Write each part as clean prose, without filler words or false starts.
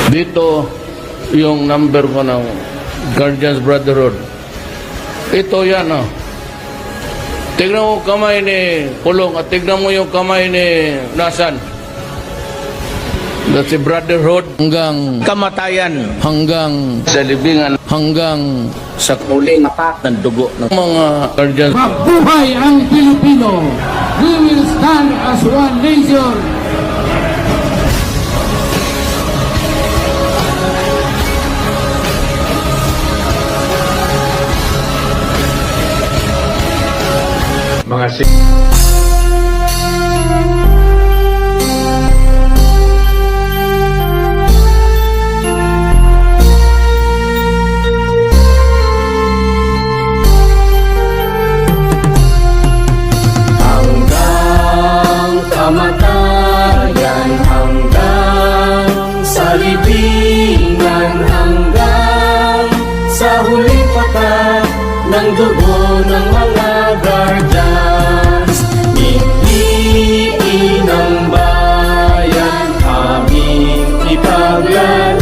Dito, yung number ko ng Guardians Brotherhood. Ito yan, oh. Tignan mo kamay ni Pulong at tignan mo yung kamay ni Nasan. That's a brotherhood hanggang kamatayan, hanggang sa libingan, hanggang sa huling apak ng dugo ng mga Guardians. Mabuhay ang Pilipino! We will stand as one nation! Kamatayan hanggang sa libingan, hanggang sa huling patak ng dugo ng mga guardians. Piliin ng bayan, aming ipaglalaban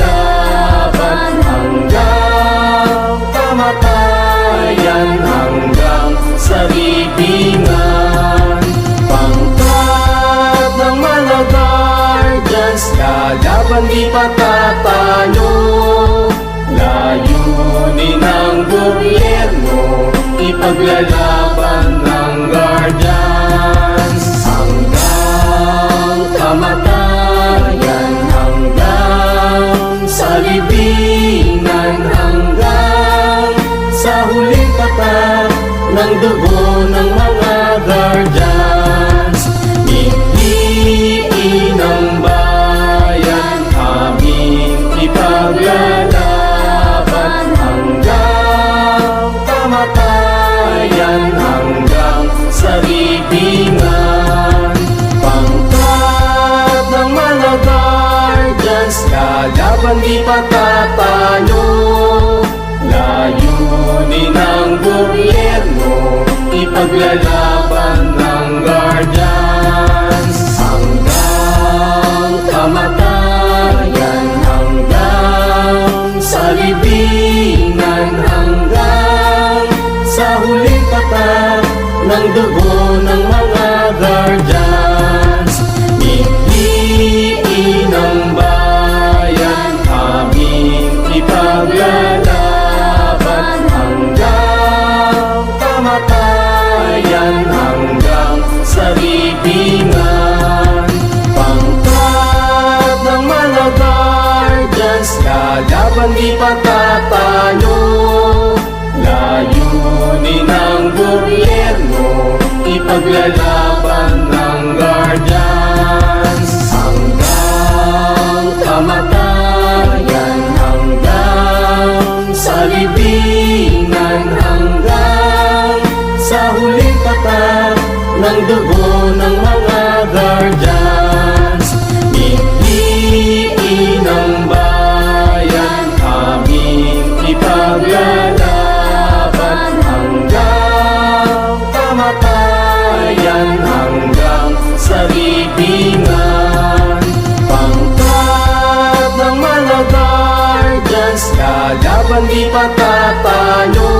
hanggang kamatayan, hanggang sa libingan. Lalaban di patatalo, layunin ng gobyerno, ipaglalaban ng guardians. Hanggang kamatayan, hanggang sa libingan, hanggang sa huling patak ng dugo ng mga guardians. Piliin ng ipaglalaban hanggang kamatayan, hanggang sa libingan. Pangkat ng mga guardians, lalaban di patatalo, layunin ng gobyerno, ipaglalaban ng guardians. Hanggang kamatayan, sa libingan, hanggang sa huling patak ng dugo ng mga guardians. Piliin ng bayan, aming ipaglalaban hanggang kamatayan, hanggang sa libingan. Pangkat ng mga guardians, lalaban di patatalo, layunin ng gobyerno, ipaglalaban ng guardians. Hanggang kamatayan, hanggang sa libingan, hanggang sa huling patak ng dugo ng mga guardians. Piliin ng ipaglalaban hanggang kamatayan, hanggang sa libingan. Pangkat ng mga guardians, lalaban di patatalo,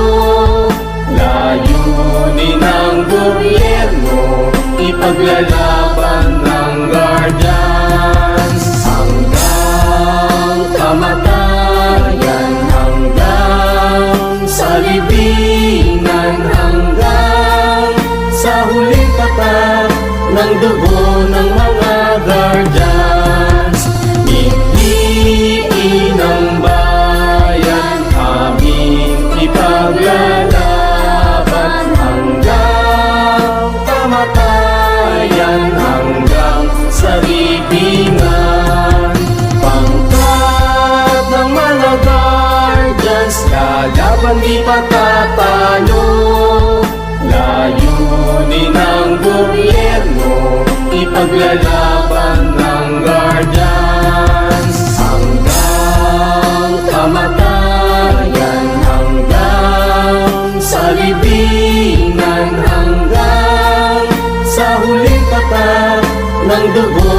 layunin ng gobyerno, ipaglalaban ng guardians. Hanggang kamatayan, sa libingan, hanggang sa huling patak ng dugo ng mga guardians. Piliin ng bayan, aming ipaglalaban hanggang kamatayan, hanggang sa libingan. Pangkat ng mga guardians, lalaban di patatalo, layunin ng gobyerno, ipaglalaban ng guardians. Hanggang kamatayan, hanggang sa libingan, hanggang sa huling patak ng dugo